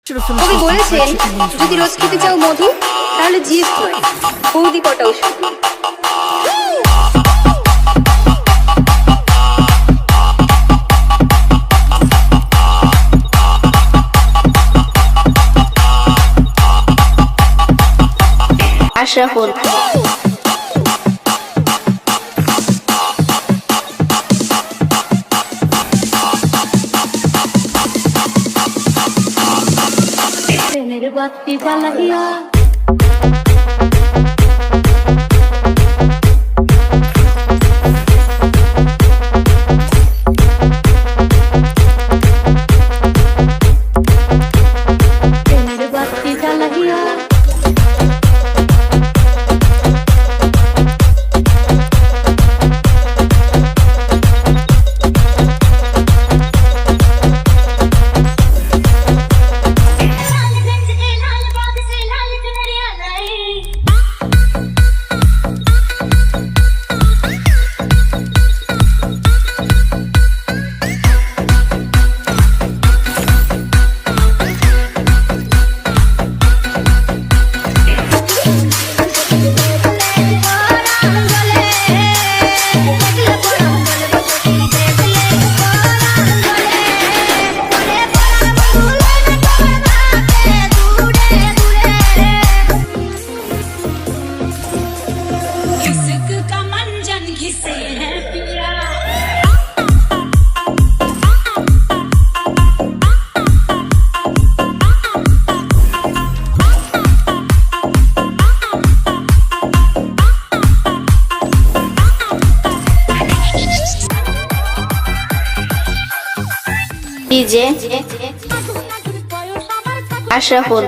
কবি বলেছেন, যদি রোজ খেতে চাও মধু তাহলে জিএস নয়, বৌদি কটাও শুধু। আশরাফুল মেরে বাতি জ্বালাইয়া ডিজে আশরাফুল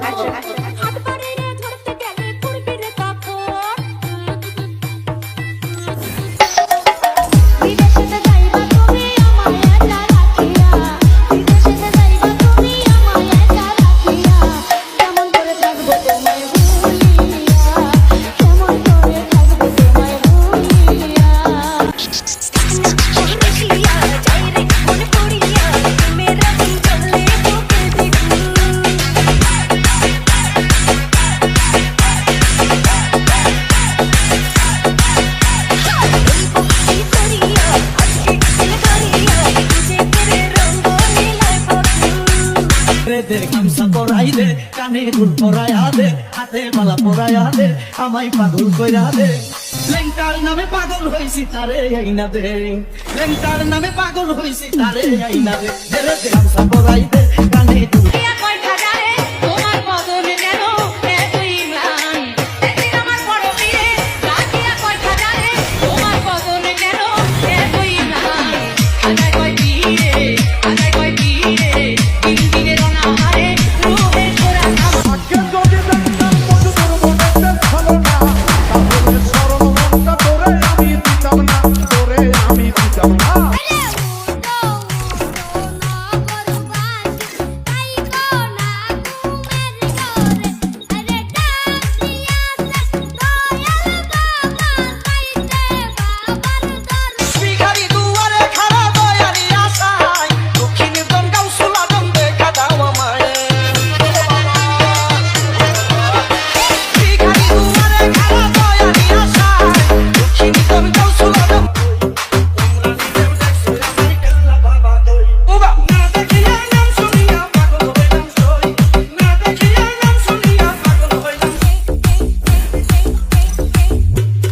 কানে ফুল পরায়া দে, হাতে মালা পরায়া দে, আমায় পাগল কইরা দে। লেংটার নামে পাগল হইছি তারে আইনা দে, লেংটার নামে পাগল হইছি তারে আইনা দে। দেরে দে গামছা পরাই দে, কানে ফুল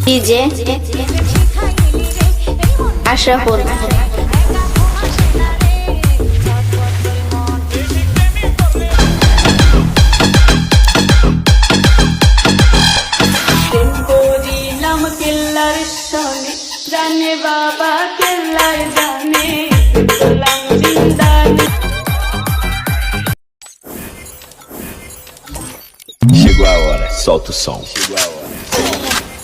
ডিজে আশরাফুল করিলাম কেল্লার সনে, জানে বাবা কেল্লায় জানে, গোলাম জিন্দানে। Chegou a hora, solta o som.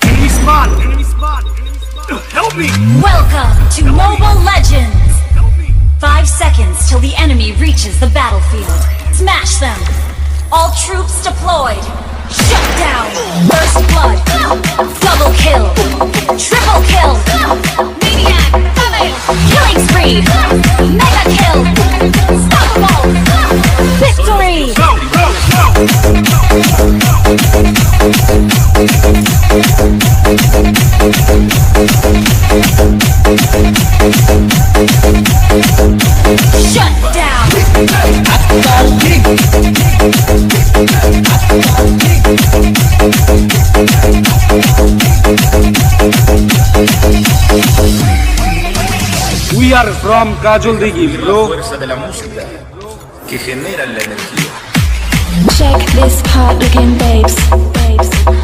Enemy spot! Enemy spot! Enemy spot! Help me! Welcome to Mobile Legends! 5 seconds till the enemy reaches the battlefield. Smash them! All troops deployed! Shut down! First blood! Double kill! Triple kill! Maniac! Killing spree! Mega kill! Unstoppable! Victory! We are from Kajol Digi, bro. Fuerza de la música que genera la energía. Check this part again, babes.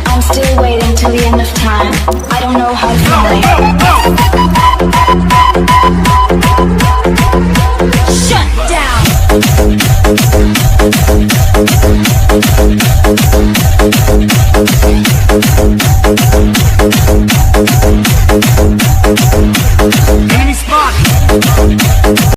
I'm still waiting till the end of time. I don't know how to feel.